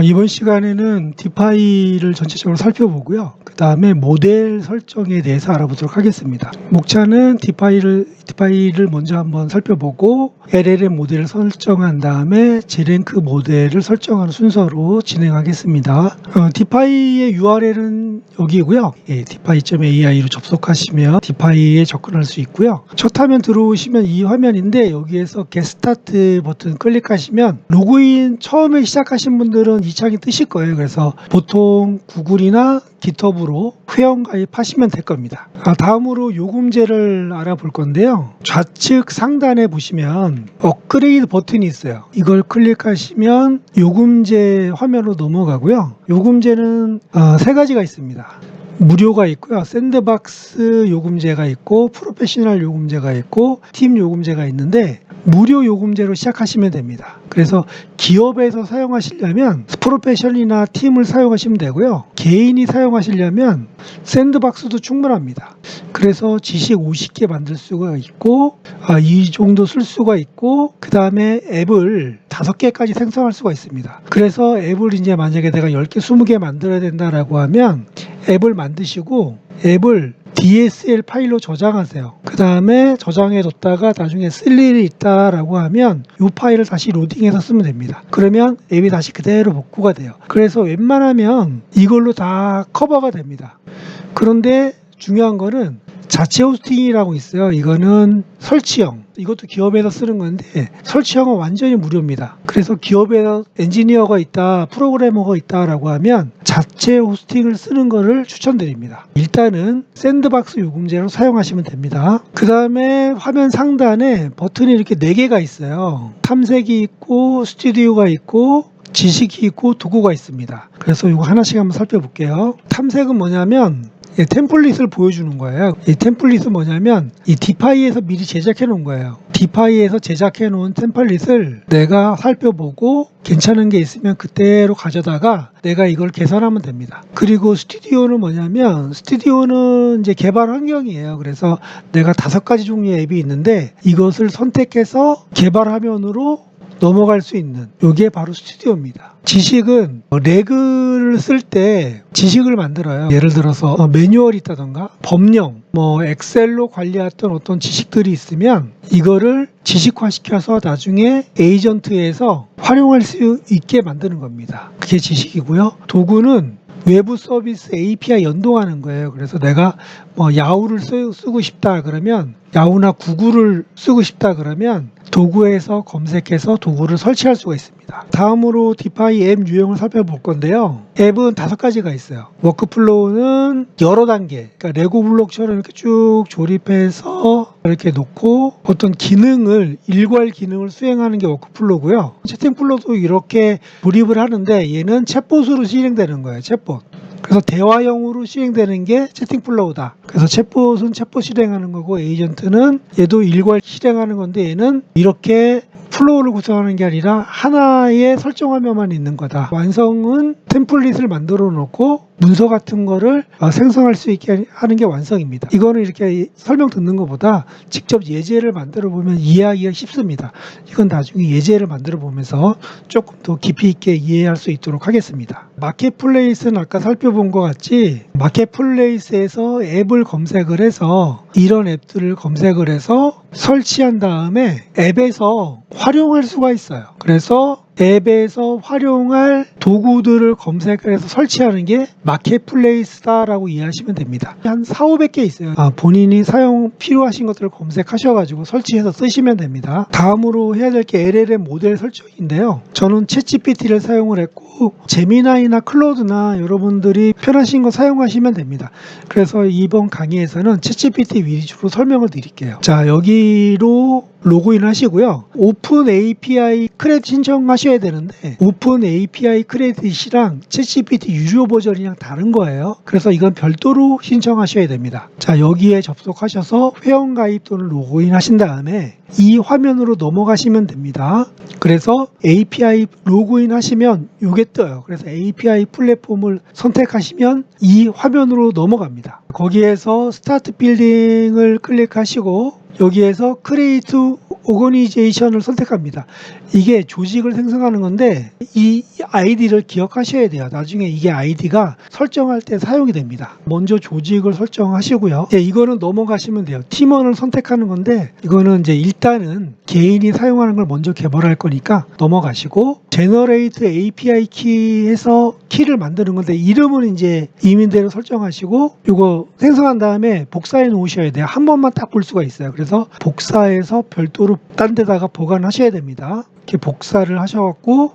이번 시간에는 디파이를 전체적으로 살펴보고요. 그 다음에 모델 설정에 대해서 알아보도록 하겠습니다. 목차는 디파이를 먼저 한번 살펴보고 LLM 모델을 설정한 다음에 G랭크 모델을 설정하는 순서로 진행하겠습니다. 디파이의 URL은 여기고요. 디파이.ai로 접속하시면 디파이에 접근할 수 있고요. 첫 화면 들어오시면 이 화면인데 여기에서 Get Start 버튼 클릭하시면 로그인 처음에 시작하신 분들은 이 창이 뜨실 거예요. 그래서 보통 구글이나 깃허브로 회원 가입하시면 될 겁니다. 다음으로 요금제를 알아볼 건데요. 좌측 상단에 보시면 업그레이드 버튼이 있어요. 이걸 클릭하시면 요금제 화면으로 넘어가고요. 요금제는 세 가지가 있습니다. 무료가 있고요. 샌드박스 요금제가 있고 프로페셔널 요금제가 있고 팀 요금제가 있는데 무료 요금제로 시작하시면 됩니다. 그래서 기업에서 사용하시려면 프로페셔널이나 팀을 사용하시면 되고요. 개인이 사용하시려면 샌드박스도 충분합니다. 그래서 지식 50개 만들 수가 있고 이 정도 쓸 수가 있고 그 다음에 앱을 5개까지 생성할 수가 있습니다. 그래서 앱을 이제 만약에 내가 10개, 20개 만들어야 된다라고 하면 앱을 만드시고 앱을 DSL 파일로 저장하세요. 그 다음에 저장해 뒀다가 나중에 쓸 일이 있다라고 하면 이 파일을 다시 로딩해서 쓰면 됩니다. 그러면 앱이 다시 그대로 복구가 돼요. 그래서 웬만하면 이걸로 다 커버가 됩니다. 그런데 중요한 거는 자체 호스팅이라고 있어요. 이거는 설치형. 이것도 기업에서 쓰는 건데 설치형은 완전히 무료입니다. 그래서 기업에서 엔지니어가 있다, 프로그래머가 있다라고 하면 자체 호스팅을 쓰는 거를 추천드립니다. 일단은 샌드박스 요금제로 사용하시면 됩니다. 그 다음에 화면 상단에 버튼이 이렇게 4개가 있어요. 탐색이 있고 스튜디오가 있고 지식이 있고 도구가 있습니다. 그래서 이거 하나씩 한번 살펴볼게요. 탐색은 뭐냐면 템플릿을 보여주는 거예요. 이 템플릿은 뭐냐면 이 디파이에서 미리 제작해 놓은 거예요. 디파이에서 제작해 놓은 템플릿을 내가 살펴보고 괜찮은 게 있으면 그대로 가져다가 내가 이걸 개선하면 됩니다. 그리고 스튜디오는 뭐냐면 스튜디오는 이제 개발 환경이에요. 그래서 내가 5가지 종류의 앱이 있는데 이것을 선택해서 개발 화면으로 넘어갈 수 있는 이게 바로 스튜디오입니다. 지식은 레그를 쓸 때 지식을 만들어요. 예를 들어서 매뉴얼이 있다던가 법령, 엑셀로 관리했던 어떤 지식들이 있으면 이거를 지식화 시켜서 나중에 에이전트에서 활용할 수 있게 만드는 겁니다. 그게 지식이고요. 도구는 외부 서비스 API 연동하는 거예요. 그래서 내가 야후를 쓰고 싶다 그러면 야후나 구글을 쓰고 싶다 그러면 도구에서 검색해서 도구를 설치할 수가 있습니다. 다음으로 디파이 앱 유형을 살펴볼 건데요. 앱은 5가지가 있어요. 워크플로우는 여러 단계, 그러니까 레고 블록처럼 이렇게 쭉 조립해서 이렇게 놓고 어떤 기능을 일괄 기능을 수행하는 게 워크플로우고요. 채팅플로우도 이렇게 조립을 하는데 얘는 챗봇으로 진행되는 거예요. 챗봇. 그래서 대화형으로 시행되는 게 채팅 플로우다. 그래서 챗봇은 챗봇 실행하는 거고 에이전트는 얘도 일괄 실행하는 건데 얘는 이렇게 플로우를 구성하는 게 아니라 하나의 설정 화면만 있는 거다. 완성은 템플릿을 만들어 놓고 문서 같은 거를 생성할 수 있게 하는 게 완성입니다. 이거는 이렇게 설명 듣는 것보다 직접 예제를 만들어 보면 이해하기가 쉽습니다. 이건 나중에 예제를 만들어 보면서 조금 더 깊이 있게 이해할 수 있도록 하겠습니다. 마켓플레이스는 아까 살펴본 것 같이 마켓플레이스에서 앱을 검색을 해서 이런 앱들을 검색을 해서 설치한 다음에 앱에서 활용할 수가 있어요. 그래서 앱에서 활용할 도구들을 검색을 해서 설치하는 게 마켓플레이스다라고 이해하시면 됩니다. 한 4,500개 있어요. 본인이 사용 필요하신 것들을 검색하셔가지고 설치해서 쓰시면 됩니다. 다음으로 해야 될 게 LLM 모델 설정인데요. 저는 챗GPT를 사용을 했고 제미나이나 클로드나 여러분들이 편하신 거 사용하시면 됩니다. 그래서 이번 강의에서는 챗GPT 위주로 설명을 드릴게요. 자, 여기로 로그인 하시고요. 오픈 API 크레딧 신청하셔야 되는데 오픈 API 크레딧이랑 챗GPT 유료 버전이랑 다른 거예요. 그래서 이건 별도로 신청하셔야 됩니다. 자, 여기에 접속하셔서 회원 가입 또는 로그인 하신 다음에 이 화면으로 넘어가시면 됩니다. 그래서 API 로그인 하시면 이게 떠요. 그래서 API 플랫폼을 선택하시면 이 화면으로 넘어갑니다. 거기에서 스타트 빌딩을 클릭하시고 여기에서 크리에이트 오거니제이션을 선택합니다. 이게 조직을 생성하는 건데 이 아이디를 기억하셔야 돼요. 나중에 이게 아이디가 설정할 때 사용이 됩니다. 먼저 조직을 설정하시고요. 이제 이거는 넘어가시면 돼요. 팀원을 선택하는 건데 이거는 이제 일단은 개인이 사용하는 걸 먼저 개발할 거니까 넘어가시고 제너레이트 API 키에서 키를 만드는 건데 이름은 이제 이민대로 설정하시고 이거 생성한 다음에 복사해 놓으셔야 돼요. 한 번만 딱 볼 수가 있어요. 그래서 복사해서 별도로 딴 데다가 보관하셔야 됩니다. 이렇게 복사를 하셔갖고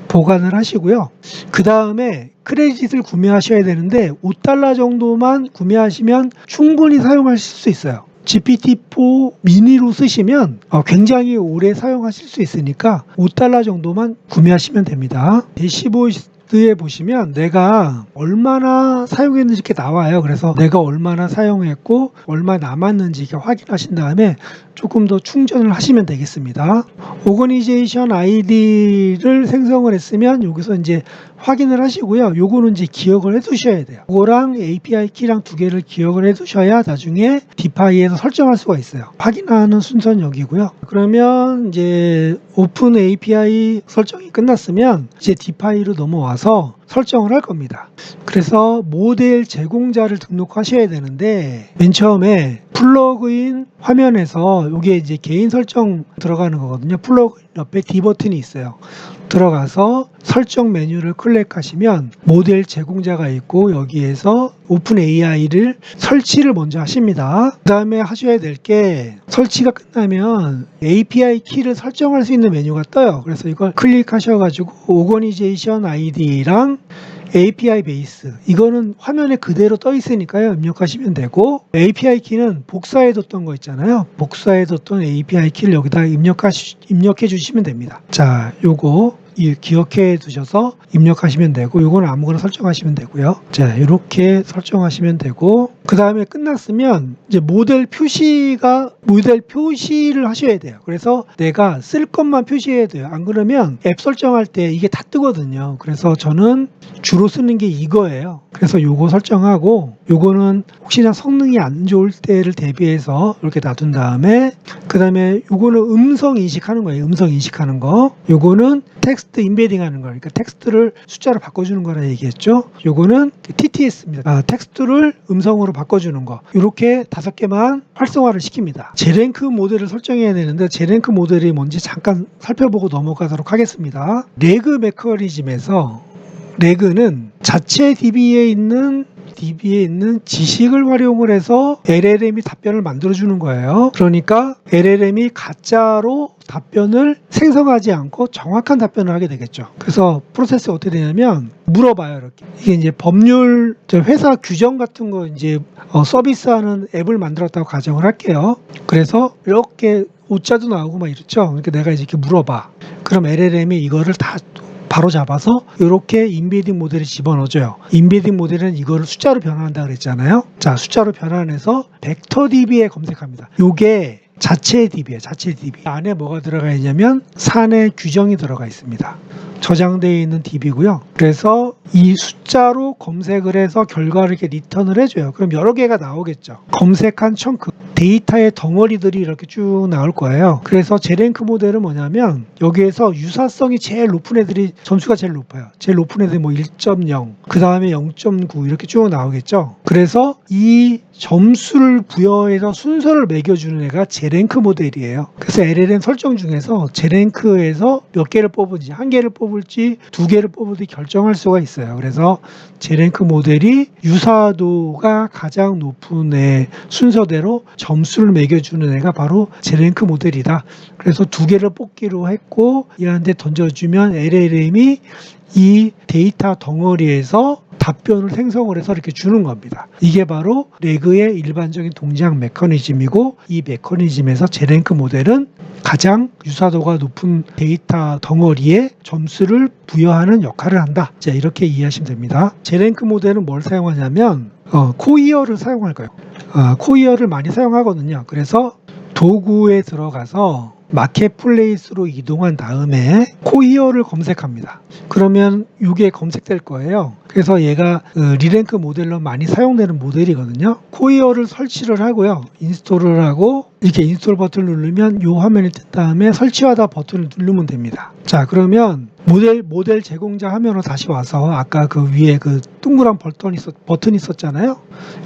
보관을 하시고요. 그 다음에 크레딧을 구매하셔야 되는데 $5 정도만 구매하시면 충분히 사용하실 수 있어요. GPT-4 미니로 쓰시면 굉장히 오래 사용하실 수 있으니까 $5 정도만 구매하시면 됩니다. 대시보드에 보시면 내가 얼마나 사용했는지 이렇게 나와요. 그래서 내가 얼마나 사용했고 얼마 남았는지 이렇게 확인하신 다음에 조금 더 충전을 하시면 되겠습니다. 오거니제이션 아이디를 생성을 했으면 여기서 이제 확인을 하시고요. 요거는 이제 기억을 해 두셔야 돼요. 이거랑 API 키랑 두 개를 기억을 해 두셔야 나중에 디파이에서 설정할 수가 있어요. 확인하는 순서는 여기고요. 그러면 이제 오픈 API 설정이 끝났으면 이제 디파이로 넘어와서 설정을 할 겁니다. 그래서 모델 제공자를 등록하셔야 되는데 맨 처음에 플러그인 화면에서 이게 이제 개인 설정 들어가는 거거든요. 플러그인 옆에 D 버튼이 있어요. 들어가서 설정 메뉴를 클릭하시면 모델 제공자가 있고 여기에서 오픈 AI를 설치를 먼저 하십니다. 그 다음에 하셔야 될 게 설치가 끝나면 API 키를 설정할 수 있는 메뉴가 떠요. 그래서 이걸 클릭하셔가지고 오거니제이션 아이디랑 API 베이스 이거는 화면에 그대로 떠 있으니까요. 입력하시면 되고 API 키는 복사해 뒀던 거 있잖아요. 복사해 뒀던 API 키를 여기다 입력해 주시면 됩니다. 자, 요거 기억해 두셔서 입력하시면 되고 요거는 아무거나 설정하시면 되고요. 자, 이렇게 설정하시면 되고 그 다음에 끝났으면 이제 모델 표시를 하셔야 돼요. 그래서 내가 쓸 것만 표시해야 돼요. 안 그러면 앱 설정할 때 이게 다 뜨거든요. 그래서 저는 주로 쓰는 게 이거예요. 그래서 요거 설정하고 요거는 혹시나 성능이 안 좋을 때를 대비해서 이렇게 놔둔 다음에 그 다음에 요거는 음성 인식하는 거예요. 음성 인식하는 거. 요거는 텍스트 인베딩 하는 거. 그러니까 텍스트를 숫자로 바꿔주는 거라 얘기했죠. 요거는 TTS입니다. 텍스트를 음성으로 바꿔주는 거. 이렇게 5개만 활성화를 시킵니다. 제랭크 모델을 설정해야 되는데 제랭크 모델이 뭔지 잠깐 살펴보고 넘어가도록 하겠습니다. 레그 메커니즘에서 레그는 자체 DB에 있는 지식을 활용을 해서 LLM이 답변을 만들어주는 거예요. 그러니까 LLM이 가짜로 답변을 생성하지 않고 정확한 답변을 하게 되겠죠. 그래서 프로세스가 어떻게 되냐면 물어봐요. 이렇게 이게 이제 법률 회사 규정 같은 거 이제 서비스하는 앱을 만들었다고 가정을 할게요. 그래서 이렇게 오자도 나오고 막 이렇죠. 그러니까 내가 이제 이렇게 물어봐. 그럼 LLM이 이거를 다 바로 잡아서 이렇게 인베딩 모델에 집어넣어줘요. 인베딩 모델은 이거를 숫자로 변환한다 그랬잖아요. 자, 숫자로 변환해서 벡터 DB에 검색합니다. 요게 자체 DB예요. 자체 DB. 안에 뭐가 들어가 있냐면 사내 규정이 들어가 있습니다. 저장되어 있는 DB고요. 그래서 이 숫자로 검색을 해서 결과를 이렇게 리턴을 해줘요. 그럼 여러 개가 나오겠죠. 검색한 청크, 데이터의 덩어리들이 이렇게 쭉 나올 거예요. 그래서 제랭크 모델은 뭐냐면 여기에서 유사성이 제일 높은 애들이 점수가 제일 높아요. 제일 높은 애들이 뭐 1.0, 그 다음에 0.9 이렇게 쭉 나오겠죠. 그래서 이 점수를 부여해서 순서를 매겨주는 애가 제랭크 모델이에요. 그래서 LLM 설정 중에서 제랭크에서 몇 개를 뽑을지, 한 개를 뽑을지, 두 개를 뽑을지 결정할 수가 있어요. 그래서 제랭크 모델이 유사도가 가장 높은 애 순서대로 점수를 매겨주는 애가 바로 제랭크 모델이다. 그래서 두 개를 뽑기로 했고 얘한테 던져주면 LLM이 이 데이터 덩어리에서 답변을 생성을 해서 이렇게 주는 겁니다. 이게 바로 레그의 일반적인 동작 메커니즘이고 이 메커니즘에서 제랭크 모델은 가장 유사도가 높은 데이터 덩어리에 점수를 부여하는 역할을 한다. 자, 이렇게 이해하시면 됩니다. 제랭크 모델은 뭘 사용하냐면 코이어를 사용할 거예요. 코이어를 많이 사용하거든요. 그래서 도구에 들어가서 마켓플레이스로 이동한 다음에 코이어를 검색합니다. 그러면 이게 검색될 거예요. 그래서 얘가 리랭크 모델로 많이 사용되는 모델이거든요. 코이어를 설치를 하고요. 인스톨을 하고 이렇게 인스톨 버튼을 누르면 이 화면이 뜬 다음에 설치하다 버튼을 누르면 됩니다. 자, 그러면 모델 제공자 화면으로 다시 와서 아까 그 위에 그 동그란 버튼이 있었잖아요.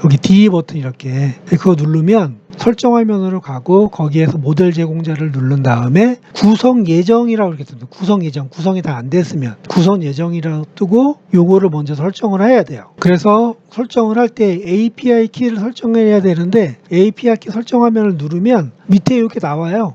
여기 D 버튼 이렇게 그거 누르면 설정 화면으로 가고 거기에서 모델 제공자를 누른 다음에 구성 예정이라고 이렇게 뜹니다. 구성 예정, 구성이 다 안 됐으면 구성 예정이라고 뜨고 요거를 먼저 설정을 해야 돼요. 그래서 설정을 할 때 API 키를 설정해야 되는데 API 키 설정 화면을 누르면 밑에 이렇게 나와요.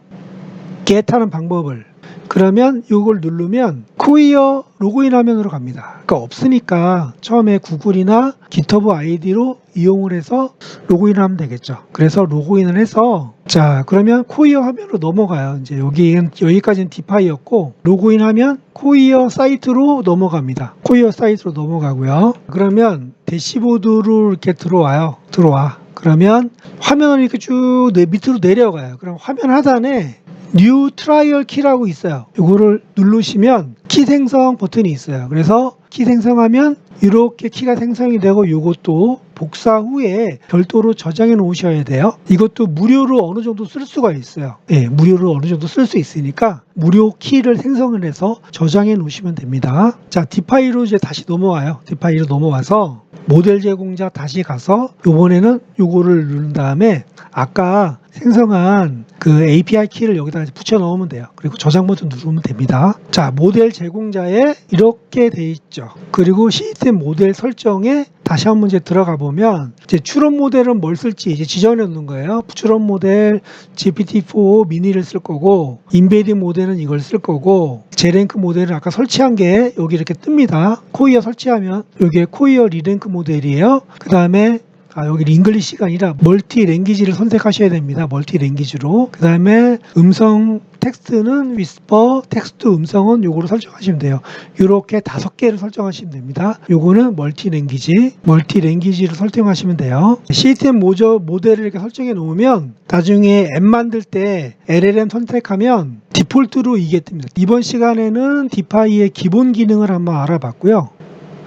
get하는 방법을. 그러면 이걸 누르면 코이어 로그인 화면으로 갑니다. 그러니까 없으니까 처음에 구글이나 GitHub 아이디로 이용을 해서 로그인을 하면 되겠죠. 그래서 로그인을 해서 자, 그러면 코이어 화면으로 넘어가요. 이제 여기까지는 디파이였고 로그인하면 코이어 사이트로 넘어갑니다. 코이어 사이트로 넘어가고요. 그러면 대시보드로 이렇게 들어와. 그러면 화면을 이렇게 쭉 밑으로 내려가요. 그럼 화면 하단에 뉴 트라이얼 키라고 있어요. 이거를 누르시면 키 생성 버튼이 있어요. 그래서 키 생성하면 이렇게 키가 생성이 되고 이것도 복사 후에 별도로 저장해 놓으셔야 돼요. 이것도 무료로 어느 정도 쓸 수가 있어요. 예, 무료로 어느 정도 쓸 수 있으니까 무료 키를 생성을 해서 저장해 놓으시면 됩니다. 자, 디파이로 이제 다시 넘어와요. 디파이로 넘어와서 모델 제공자 다시 가서 이번에는 요거를 누른 다음에 아까 생성한 그 API 키를 여기다 붙여 넣으면 돼요. 그리고 저장 버튼 누르면 됩니다. 자, 모델 제공자에 이렇게 돼 있죠. 그리고 시스템 모델 설정에 다시 한번 이제 들어가 보면 이제 추론 모델은 뭘 쓸지 이제 지정해 놓는 거예요. 추론 모델 GPT-4 미니를 쓸 거고 인베딩 모델은 이걸 쓸 거고 제랭크 모델은 아까 설치한 게 여기 이렇게 뜹니다. 코이어 설치하면 여기에 코이어 리랭크 모델이에요. 그 다음에 여기 잉글리시가 아니라 멀티 랭귀지를 선택하셔야 됩니다. 멀티 랭귀지로. 그 다음에 음성 텍스트는 위스퍼, 텍스트 음성은 요거로 설정하시면 돼요. 이렇게 5개를 설정하시면 됩니다. 요거는 멀티 랭귀지를 설정하시면 돼요. 시스템 모델을 이렇게 설정해 놓으면 나중에 앱 만들 때 LLM 선택하면 디폴트로 이게 뜹니다. 이번 시간에는 디파이의 기본 기능을 한번 알아봤고요.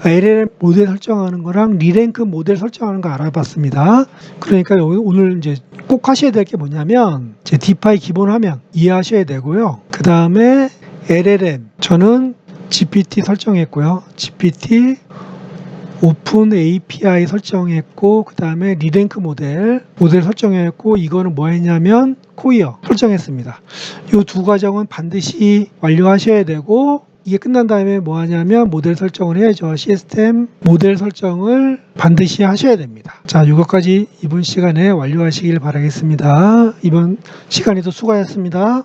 LLM 모델 설정하는 거랑 리랭크 모델 설정하는 거 알아봤습니다. 그러니까 오늘 이제 꼭 하셔야 될 게 뭐냐면 제 디파이 기본 화면 이해하셔야 되고요. 그 다음에 LLM 저는 GPT 설정했고요. GPT 오픈 API 설정했고 그 다음에 리랭크 모델 설정했고 이거는 뭐 했냐면 코이어 설정했습니다. 이 두 과정은 반드시 완료하셔야 되고 이게 끝난 다음에 뭐 하냐면 모델 설정을 해야죠. 시스템 모델 설정을 반드시 하셔야 됩니다. 자, 이것까지 이번 시간에 완료하시길 바라겠습니다. 이번 시간에도 수고하셨습니다.